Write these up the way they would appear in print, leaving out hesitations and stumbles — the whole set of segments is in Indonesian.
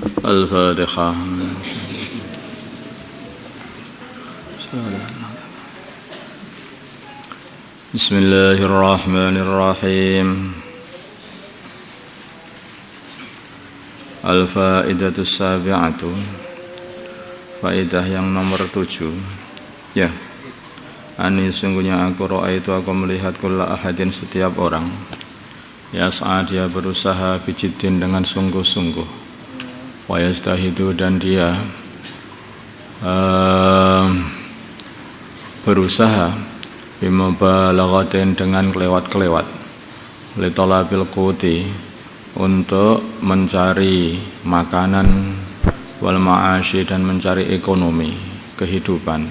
Al-Fatihah. Bismillahirrahmanirrahim. Al-Faidatus Sabi'atu. Faidah yang nomor 7. Ya. Ani sungguhnya aku melihat kulla ahadin setiap orang. Yas'a dia berusaha bijiddin dengan sungguh-sungguh. Wa yastahidu dan dia berusaha bimubalaghatin dengan kelewat-kelewat. Li talabil quti untuk mencari makanan wal ma'ashi dan mencari ekonomi kehidupan.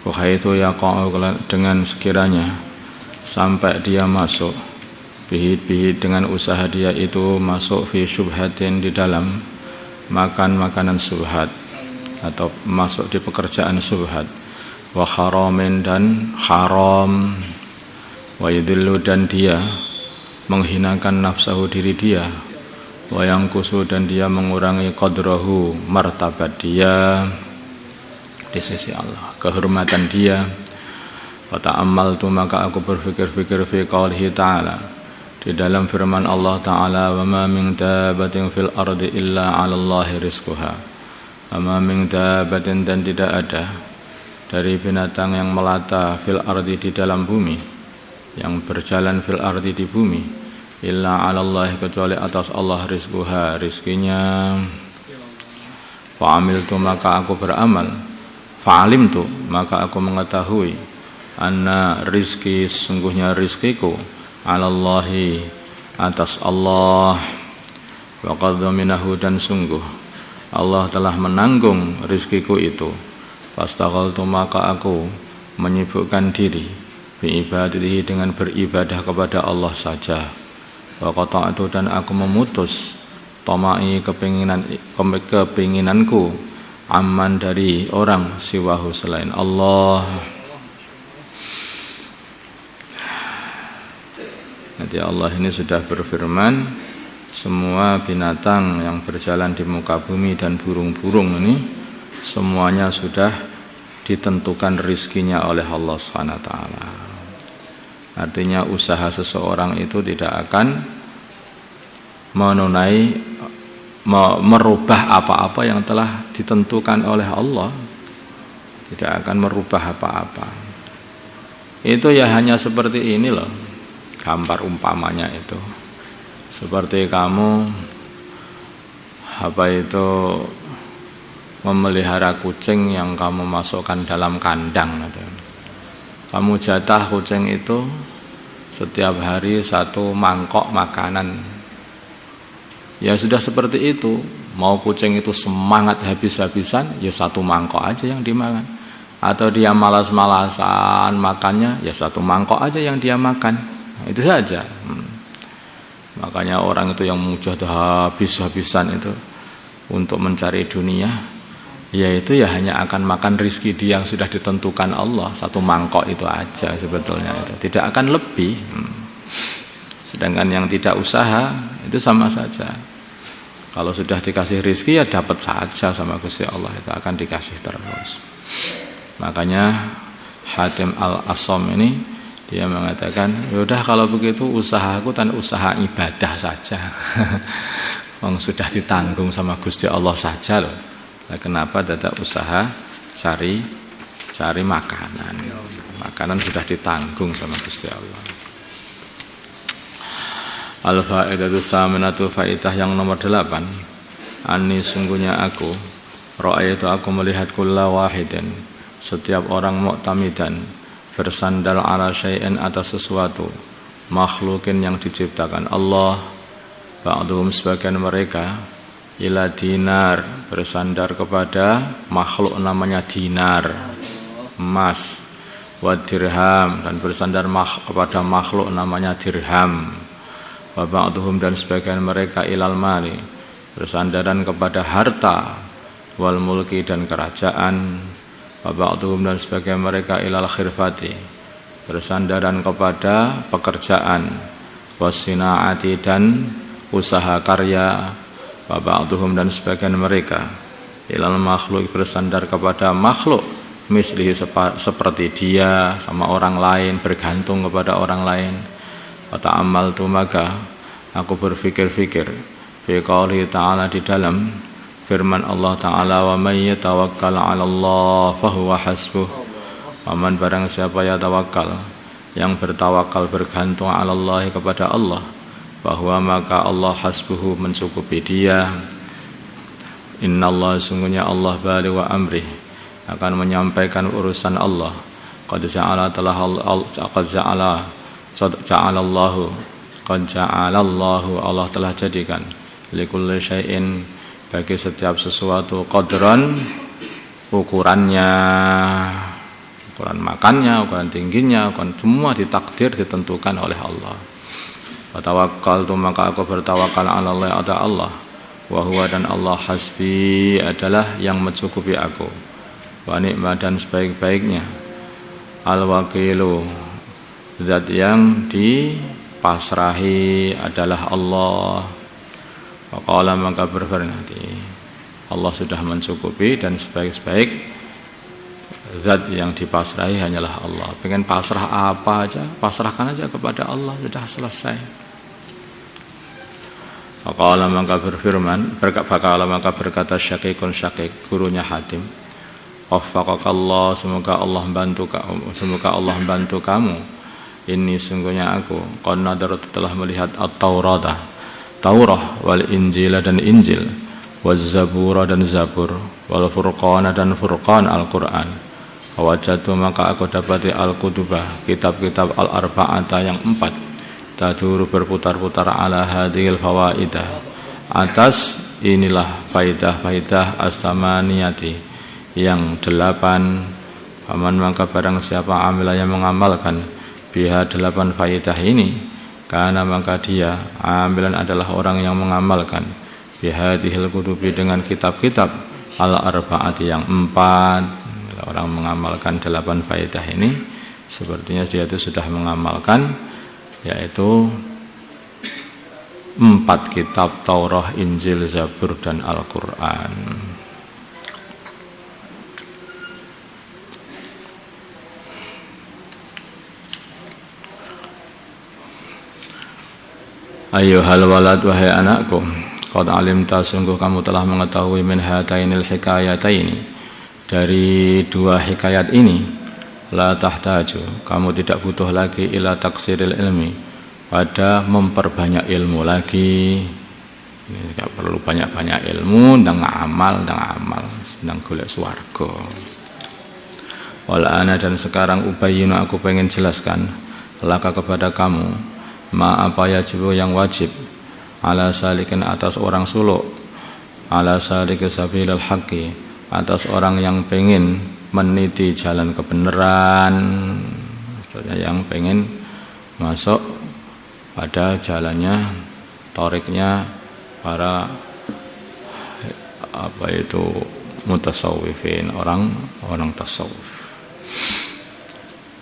Wahaitu yaqa'u dengan sekiranya sampai dia masuk bihid dengan usaha dia itu masuk fi syubhatin di dalam makan makanan subhat atau masuk di pekerjaan subhat wa haramin dan haram wa yudillu dan dia menghinakan nafsahu diri dia wa yangkusu dan dia mengurangi qadrahu martabat dia di sisi Allah, kehormatan dia. Wa ta'ammaltu maka aku berfikir-fikir fi qaulihi ta'ala di dalam firman Allah Ta'ala wa ma min dabatin fil ardi illa 'ala Allahi rizquha. Wa ma min dabatin dan tidak ada dari binatang yang melata fil ardi di dalam bumi, yang berjalan fil ardi di bumi, illa 'ala Allahi kecuali atas Allah rizquha rizkinya. Fa amiltu maka aku beramal, fa'alimtu maka aku mengetahui anna rizki sungguhnya rizkiku 'alallahi atas Allah wa qad dhaminahu dan sungguh Allah telah menanggung rizkiku itu. Fastaghaltu maka aku menyibukkan diri bi ibadatihi dengan beribadah kepada Allah saja. Wa qata'tu dan aku memutus tamai kepinginanku aman dari orang siwahu selain Allah. Nanti Allah ini sudah berfirman, semua binatang yang berjalan di muka bumi dan burung-burung ini semuanya sudah ditentukan rizkinya oleh Allah SWT. Artinya usaha seseorang itu tidak akan merubah apa-apa yang telah ditentukan oleh Allah, tidak akan merubah apa-apa. Itu ya hanya seperti ini loh, gambar umpamanya itu seperti kamu memelihara kucing yang kamu masukkan dalam kandang gitu. Kamu jatah kucing itu setiap hari satu mangkok makanan. Ya sudah seperti itu. Mau kucing itu semangat habis-habisan, ya satu mangkok aja yang dimakan. Atau dia malas-malasan makannya, ya satu mangkok aja yang dia makan. Itu saja. Makanya orang itu yang mujahid habis-habisan itu untuk mencari dunia, yaitu ya hanya akan makan rizki dia yang sudah ditentukan Allah, satu mangkok itu aja sebetulnya itu. Tidak akan lebih. Sedangkan yang tidak usaha itu sama saja. Kalau sudah dikasih rizki ya dapat saja sama Gusti Allah, itu akan dikasih terus. Makanya Hatim Al-Asam ini dia mengatakan, yaudah kalau begitu usahaku dan usaha ibadah saja. Wong sudah ditanggung sama Gusti Allah saja loh. Nah, kenapa tidak usaha cari makanan? Makanan sudah ditanggung sama Gusti Allah. Al-Faidatu Saminatu faidah yang nomor 8. Ani sungguhnya aku melihat kulla wahidin setiap orang mu'tamidan bersandar ala syai'in atas sesuatu makhlukin yang diciptakan Allah. Ba'duhum sebagian mereka ila dinar bersandar kepada makhluk namanya dinar emas, wa dirham dan bersandar kepada makhluk namanya dirham. Wa ba'duhum dan sebagian mereka ilal mali bersandaran kepada harta wal mulki dan kerajaan. Wa ba'duhum dan sebagian mereka ilal khirfati bersandaran kepada pekerjaan, wasinaati dan usaha karya, wa ba'duhum dan sebagian mereka ilal makhluk bersandar kepada makhluk mislihi seperti dia sama orang lain, bergantung kepada orang lain. Wa ta'ammaltu maka aku berfikir-fikir fi qouli ta'ala di dalam firman Allah Ta'ala wa may yatawakkal 'ala Allah fahuwa hasbuh. Aman barang siapa ya tawakal yang bertawakal bergantung 'ala Allah kepada Allah, bahwa maka Allah hasbuhu mencukupi dia. Innallaha sungguhnya Allah baligh wa amrih akan menyampaikan urusan Allah. Qad ja'alallahu Allah telah jadikan likulli syai'in bagi setiap sesuatu qadran ukurannya, ukuran makannya, ukuran tingginya, ukuran semua ditakdir ditentukan oleh Allah. Wa tawakkaltu maka aku bertawakal 'ala Allah ada Allah. Wa huwa dan Allah hasbi adalah yang mencukupi aku. Wa ni'ma dan sebaik-baiknya al-wakilu zat yang dipasrahi adalah Allah. Wa qala maka berfirman Allah sudah mencukupi dan sebaik-baik zat yang dipasrahi hanyalah Allah. Pengen pasrah apa aja, pasrahkan aja kepada Allah, sudah selesai. Faqala maka berkata Syaqiqun Syaqiq, gurunya Hatim, waffaqakallah, semoga Allah membantu kamu. Ini sungguhnya aku qad nadartu telah melihat at-Taurata, Taurah, wal Injil dan Injil, waz Zabura dan Zabur, wal Furqana dan Furqan Al-Qur'an. Wajatu maka aku dapati al-kutubah, kitab-kitab al-arba'ata yang 4, taduru berputar-putar ala hadhil fawaidah, atas inilah faidah-faidah as-samaniyati yang 8. Faman maka barang siapa amila yang mengamalkan biha 8 faidah ini, karena maka dia amilan adalah orang yang mengamalkan bihadhil kutubi dengan kitab-kitab al-arba'ati yang 4. Orang mengamalkan 8 faedah ini, sepertinya dia itu sudah mengamalkan yaitu 4 kitab Taurah, Injil, Zabur dan Al-Quran. Ayyuhal walad, wahai anakku, qad alimta sungguh kamu telah mengetahui min hatainil hikayataini, dari 2 hikayat ini, la tahtaju, kamu tidak butuh lagi ila taksiril ilmi, pada memperbanyak ilmu lagi. Ini tidak perlu banyak-banyak ilmu, ndang amal, ndang golek swarga. Wal ana dan sekarang ubayyinu aku pengen jelaskan laka kepada kamu ma apa yajibu yang wajib ala salikin atas orang suluk, ala salik sabilil haqqi atas orang yang pengen meniti jalan kebenaran, maksudnya yang pengen masuk pada jalannya, toriknya para mutasawwifin, orang tasawuf.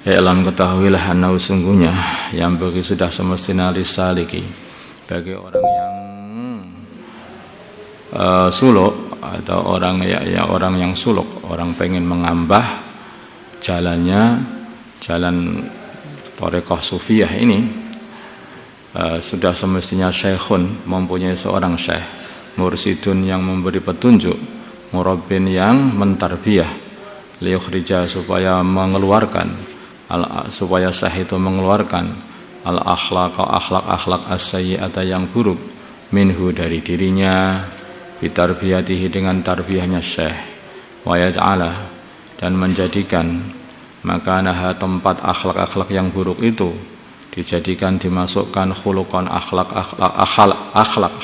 I'lam ketahuilah anna sungguhnya yang bagi sudah semestinya lisaliki, bagi orang yang suluk atau orang yang suluk, orang pengen mengambah jalannya, jalan thariqah sufiyah ini, sudah semestinya syekhun, mempunyai seorang syekh, mursidun yang memberi petunjuk, murabbin yang mentarbiyah, liyukhrija supaya mengeluarkan, supaya syekh itu mengeluarkan akhlak as-sayyi'ata yang buruk, minhu dari dirinya, bitarbiyatihi dengan tarbiyahnya syekh, wa yaj'ala dan menjadikan makanaha tempat akhlak-akhlak yang buruk itu dijadikan, dimasukkan khuluqan akhlak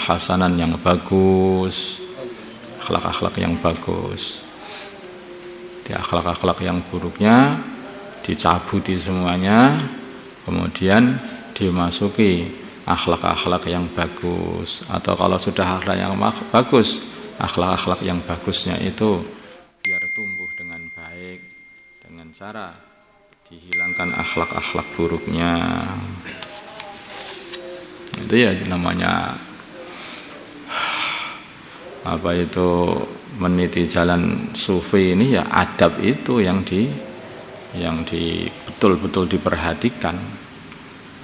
hasanan yang bagus, akhlak yang bagus. Di akhlak yang buruknya dicabuti semuanya, kemudian dimasuki akhlak yang bagus. Atau kalau sudah akhlak yang bagus, akhlak yang bagusnya itu biar tumbuh dengan baik, dengan cara dihilangkan akhlak buruknya. Itu ya namanya apa itu meniti jalan sufi ini, ya adab itu yang betul-betul diperhatikan.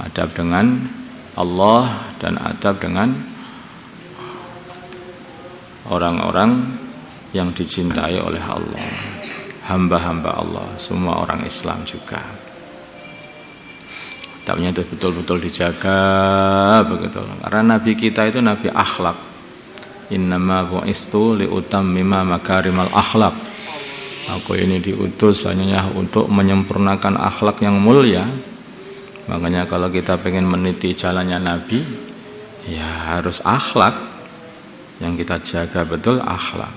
Adab dengan Allah dan adab dengan orang-orang yang dicintai oleh Allah, hamba-hamba Allah, semua orang Islam juga. Adabnya itu betul-betul dijaga begitu. Karena Nabi kita itu Nabi akhlak. Innama bu'istu liutammima makarimal akhlak. Aku ini diutus hanya untuk menyempurnakan akhlak yang mulia. Makanya kalau kita pengen meniti jalannya Nabi, ya harus akhlak. Yang kita jaga betul akhlak.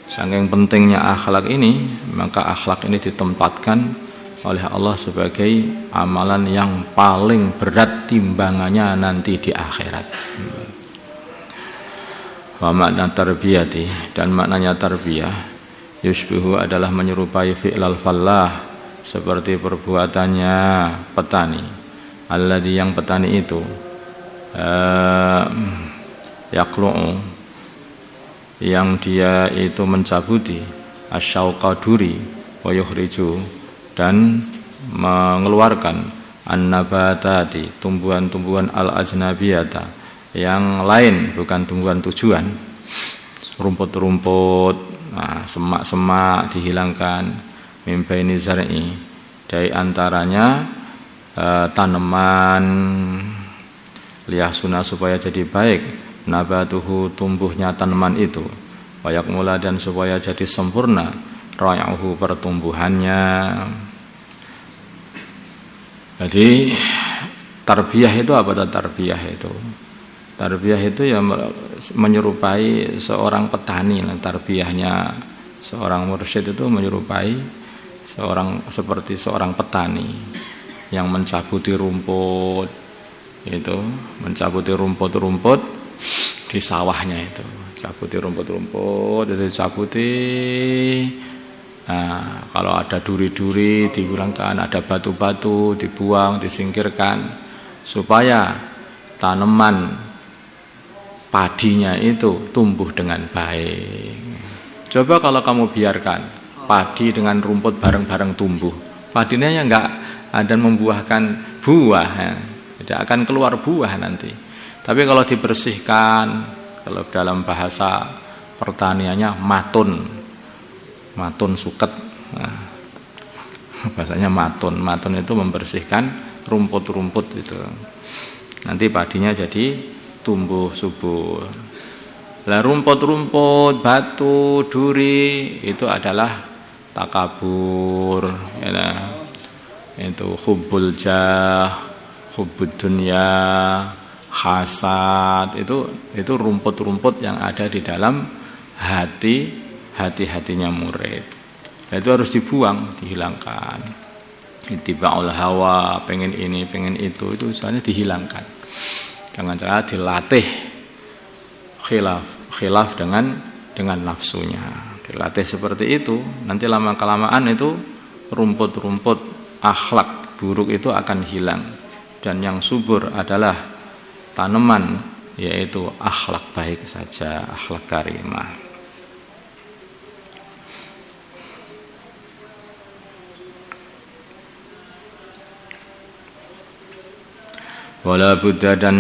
Saking pentingnya akhlak ini, maka akhlak ini ditempatkan oleh Allah sebagai amalan yang paling berat timbangannya nanti di akhirat. Wa makna tarbiyati, dan maknanya tarbiyah yushbihu adalah menyerupai fi'lal fallah, seperti perbuatannya petani. Alladhi, yang petani itu yaqlu'u, yang dia itu mencabuti asyauqa duri, wa yukhriju, dan mengeluarkan an-nabatati, tumbuhan-tumbuhan al-ajnabiyata, yang lain bukan tumbuhan tujuan, rumput-rumput, semak-semak dihilangkan, min baini zar'i, dari antaranya tanaman, liyahsuna, supaya jadi baik, nabatuhu, tumbuhnya tanaman itu, wayakmula, dan supaya jadi sempurna, ra'yuhu, pertumbuhannya. Jadi tarbiyah itu apa? Tarbiyah itu ya menyerupai seorang petani. Tarbiyahnya seorang mursyid itu menyerupai seperti seorang petani yang mencabuti rumput, itu mencabuti rumput-rumput di sawahnya, itu cabuti rumput-rumput, itu cabuti. Nah, kalau ada duri-duri dihilangkan, ada batu-batu dibuang, disingkirkan, supaya tanaman padinya itu tumbuh dengan baik. Coba kalau kamu biarkan padi dengan rumput bareng-bareng tumbuh, padinya ya enggak ada membuahkan buah, ya. Tidak akan keluar buah nanti. Tapi kalau dibersihkan, kalau dalam bahasa pertaniannya matun suket, bahasanya matun itu membersihkan rumput-rumput itu, nanti padinya jadi tumbuh subur. Lah rumput-rumput, batu, duri itu adalah takabur, ya, itu hubbul jah, hubbud dunya, hasad, itu rumput-rumput yang ada di dalam hati-hatinya murid. Nah, itu harus dibuang, dihilangkan. Ittiba'ul hawa, pengen ini, pengen itu misalnya dihilangkan. Jangan cara dilatih khilaf dengan nafsunya. Dilatih seperti itu, nanti lama kelamaan itu rumput-rumput akhlak buruk itu akan hilang, dan yang subur adalah tanaman, yaitu akhlak baik saja, akhlak karimah. Wala budda, dan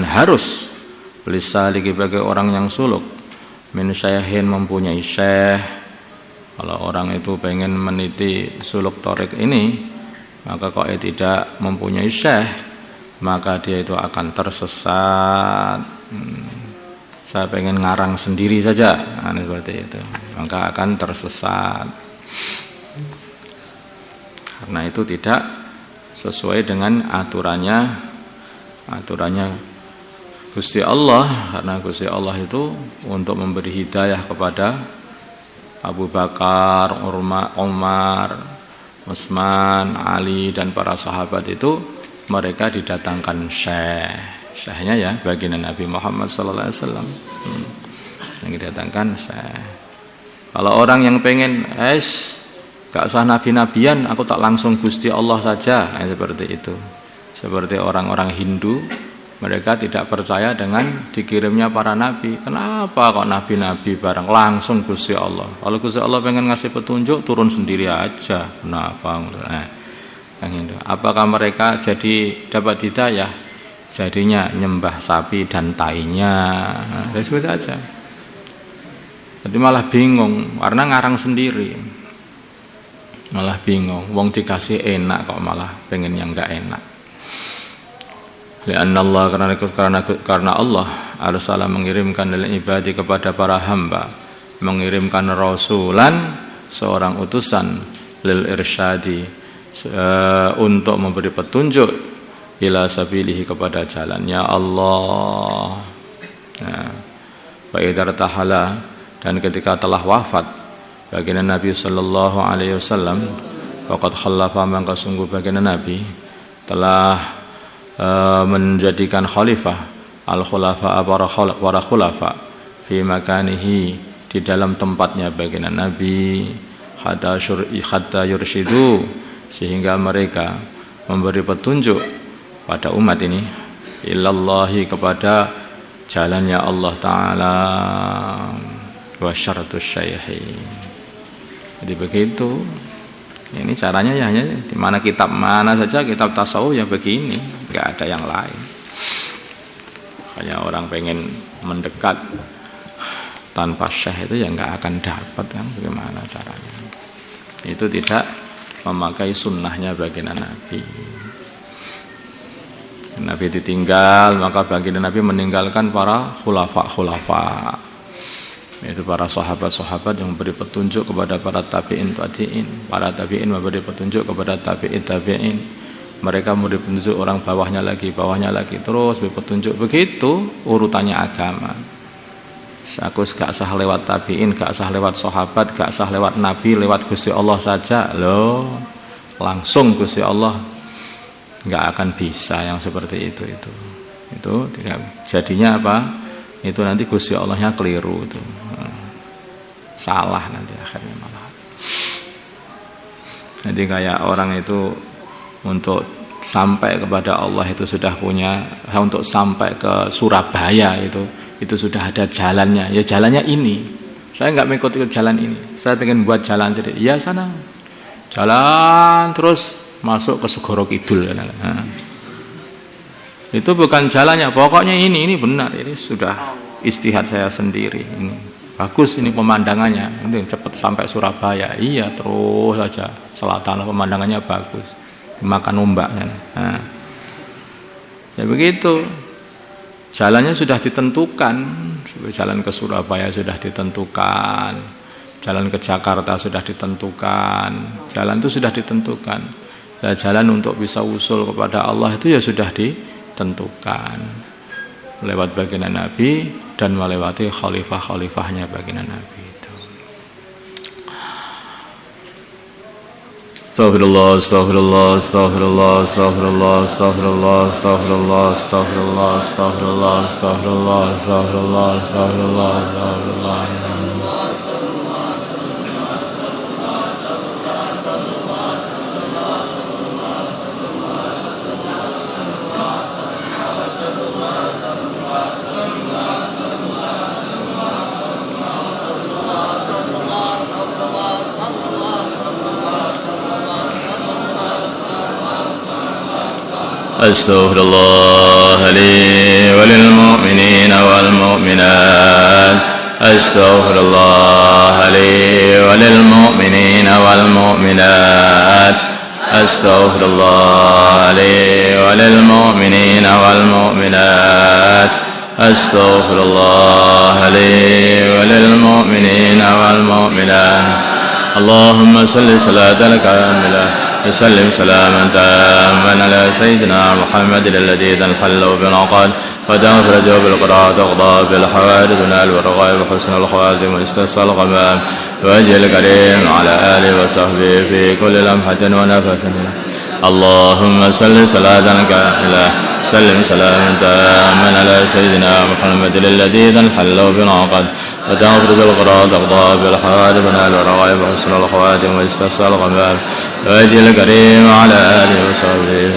harus lisaliki, bagi orang yang suluk, min syaihin, mempunyai syekh. Kalau orang itu pengen meniti suluk tarik ini, maka kalau tidak mempunyai syekh, maka dia itu akan tersesat. Saya pengen ngarang sendiri saja, seperti itu, maka akan tersesat. Karena itu tidak sesuai dengan aturannya Gusti Allah. Karena Gusti Allah itu untuk memberi hidayah kepada Abu Bakar, Umar, Utsman, Ali, dan para sahabat itu, mereka didatangkan syekhnya ya, baginda Nabi Muhammad sallallahu alaihi wasallam. Yang didatangkan syekh. Kalau orang yang pengen gak usah nabi-nabian, aku tak langsung Gusti Allah saja, seperti itu. Seperti orang-orang Hindu, Mereka tidak percaya dengan dikirimnya para nabi. Kenapa kok nabi-nabi bareng langsung Gusti Allah? Kalau Gusti Allah pengen ngasih petunjuk turun sendiri aja. Kenapa? Apakah mereka jadi dapat hidayah? Jadinya nyembah sapi dan tainya. Itu saja. Jadi malah bingung karena ngarang sendiri. Malah bingung. Wong dikasih enak kok malah pengen yang enggak enak. Lianna Allah karena Allah arsala mengirimkan lil ibadi kepada para hamba, mengirimkan rasulan seorang utusan lil irsyadi untuk memberi petunjuk ila sabilihi kepada jalannya Allah. Wa idza tahala, dan ketika telah wafat baginda Nabi sallallahu alaihi wasallam, faqad khallafa, maka sungguh baginda Nabi telah menjadikan khalifah al-khulafa para khulafa fi makanihi, di dalam tempatnya baginda Nabi, hatta yurshidu, sehingga mereka memberi petunjuk pada umat ini ilallahi, kepada jalannya Allah Ta'ala, wa syaratus syaihi. Jadi begitu. Ini caranya ya hanya di mana kitab mana saja, kitab tasawuf ya begini, nggak ada yang lain. Kayak orang pengen mendekat tanpa syekh itu ya nggak akan dapat kan, bagaimana caranya? Itu tidak memakai sunnahnya baginda Nabi. Nabi ditinggal, maka baginda Nabi meninggalkan para khulafa. Itu para sahabat-sahabat yang memberi petunjuk kepada para tabi'in, para tabi'in memberi petunjuk kepada tabi'in. Mereka memberi petunjuk orang bawahnya lagi, terus beri petunjuk. Begitu urutannya agama. Aku gak sah lewat tabi'in, gak sah lewat sahabat, gak sah lewat nabi, lewat Gusti Allah saja. Loh, langsung Gusti Allah, gak akan bisa yang seperti itu. Itu tidak. Jadinya apa? Itu nanti Gusti Allahnya keliru itu. Salah nanti akhirnya malah. Jadi kayak orang itu untuk sampai kepada Allah itu sudah punya, untuk sampai ke Surabaya itu sudah ada jalannya. Ya jalannya ini. Saya nggak mengikut jalan ini. Saya pengen buat jalan jadi. Ya sana. Jalan terus masuk ke Segoro Kidul. Nah. Itu bukan jalannya. Pokoknya ini benar. Ini sudah istihad saya sendiri ini. Bagus ini pemandangannya, nanti cepat sampai Surabaya. Iya, terus saja selatan pemandangannya bagus, makan ombaknya. Nah, ya begitu. Jalannya sudah ditentukan, jalan ke Surabaya sudah ditentukan, jalan ke Jakarta sudah ditentukan, jalan itu sudah ditentukan. Nah, jalan untuk bisa usul kepada Allah itu ya sudah ditentukan lewat baginda Nabi dan melewati khalifah-khalifahnya baginda Nabi itu. Astaghfirullah, astaghfirullah, astaghfirullah, astaghfirullah, astaghfirullah, astaghfirullah, astaghfirullah, astaghfirullah, astaghfirullah, astaghfirullah, astaghfirullah, astaghfirullah. أستغفر الله لي وللمؤمنين والمؤمنات أستغفر الله لي وللمؤمنين والمؤمنات أستغفر الله لي وللمؤمنين والمؤمنات أستغفر الله لي وللمؤمنين والمؤمنات اللهم صل صلاة كاملة وسلم سلاما تاما على سيدنا محمد الذي تنحل بالعقد وتنفرج بالقراءة تقضى بالحوادث ونال والرغائب وحسن الخواتم واستسقى الغمام وجه الكريم على آله وصحبه في كل لمحة ونفس اللهم صل صلاة كاملة سلم سلاما تاما على سيدنا محمد الذي تنحل بالعقد وتنفرج القراءة تقضى بالحوادث ونال والرغائب وحسن الخواتم واستسقى الغمام وجه الكريم على آله وصحبه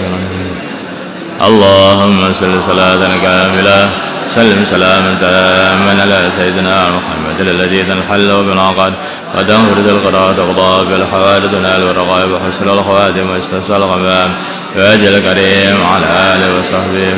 اللهم صل صلاة كاملة سلم سلاما تاما على سيدنا محمد الذي تنحل بالعقد وتنفرد القراءة تقضى بالحوادث تنال والرغائب وحسن الخواتم واستسقى الغمام وجه الكريم على آله وصحبه.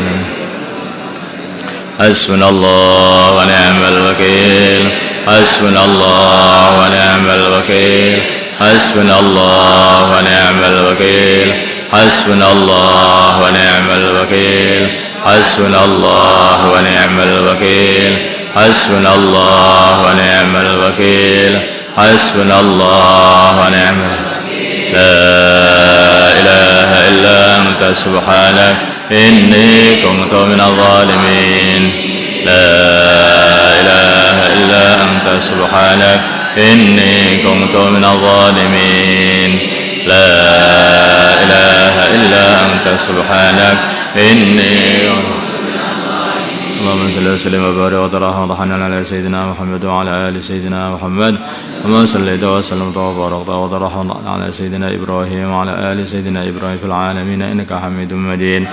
حسبنا الله ونعم الوكيل حسبنا الله ونعم الوكيل حسبنا الله ونعم الوكيل حسبنا الله ونعم الوكيل حسبنا الله ونعم الوكيل حسبنا الله ونعم الوكيل حسبنا الله ونعم الوكيل. لا إله إلا أنت سبحانك إني كنت من الظالمين. لا إله إلا أنت سبحانك إني كنت من الظالمين. لا إله إلا أنت سبحانك إني. اللهم صل وسلم وبارك وترحم وضحنا على سيدنا محمد وعلى آل سيدنا محمد كما صليت وسلمت وباركت وترحم على سيدنا إبراهيم وعلى آل سيدنا إبراهيم في العالمين إنك حميد مجيد.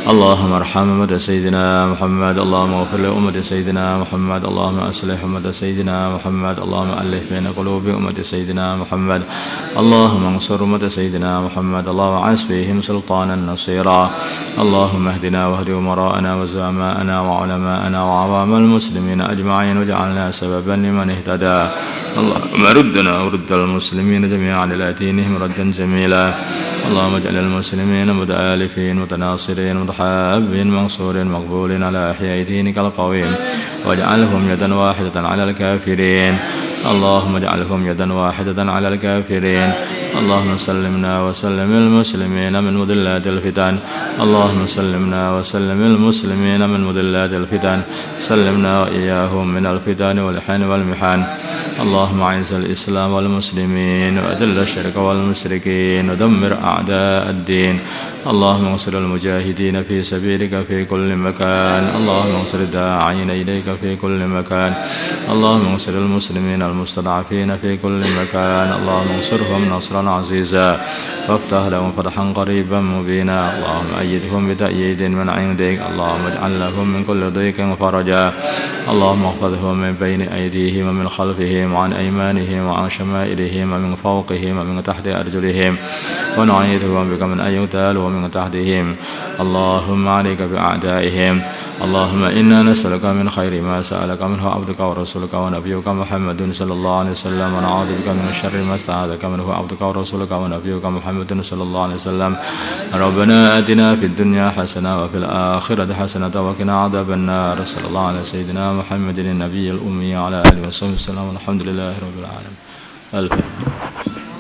اللهم ارحم أمة سيدنا محمد اللهم اغفر لأمة سيدنا محمد اللهم أصلح أمة سيدنا محمد اللهم ألف بين قلوب أمة سيدنا محمد اللهم انصر أمة سيدنا محمد اللهم عز فيهم سلطانا نصيرا. اللهم اهدنا واهد أمراءنا وزعماءنا وعلماءنا وعوام المسلمين أجمعين واجعلنا سببا لمن اهتدى. اللهم ردنا ورد المسلمين جميعا إلى دينهم ردا جميلا. اللهم اجعل المسلمين متآلفين متناصرين متحابين منصورين مقبولين على إحياء دينك القويم واجعلهم يدا واحدة على الكافرين. اللهم اجعلهم يدا واحدة على الكافرين. اللهم سلمنا وسلم المسلمين من مضلات الفتن. اللهم سلمنا وسلم المسلمين من مضلات الفتن. سلمنا وإياهم من الفتن والحن والمحن. اللهم أعز الإسلام والمسلمين وأذل الشرك والمشركين ودمر أعداء الدين. اللهم انصر المجاهدين في سبيلك في كل مكان. اللهم انصر الداعين إليك في كل مكان. اللهم انصر المسلمين المستضعفين في كل مكان. اللهم انصرهم نصرا عزيزا وافتح لهم فتحا قريبا مبينا. اللهم أيدهم بتأييد من عندك. اللهم اجعل لهم من كل ضيق فرجا. اللهم احفظهم من بين أيديهم ومن خلفهم وعن أيمانهم وعن شمائلهم ومن فوقهم ومن تحت أرجلهم ونعيذهم بك من أن يغتالوا من تحتهم. اللهم عليك بأعدائهم. اللهم إنا نسألك من خير ما سألك منه عبدك ورسولك ونبيك محمد صلى الله عليه وسلم ونعوذ بك من شر ما استعاذك منه عبدك ورسولك ونبيك محمد صلى الله عليه وسلم. ربنا آتنا في الدنيا حسنة وفي الآخرة حسنة وقنا عذاب النار. صلى الله على سيدنا محمد النبي الأمي وعلى آله وصحبه وسلم والحمد لله رب العالمين. الفاتحة.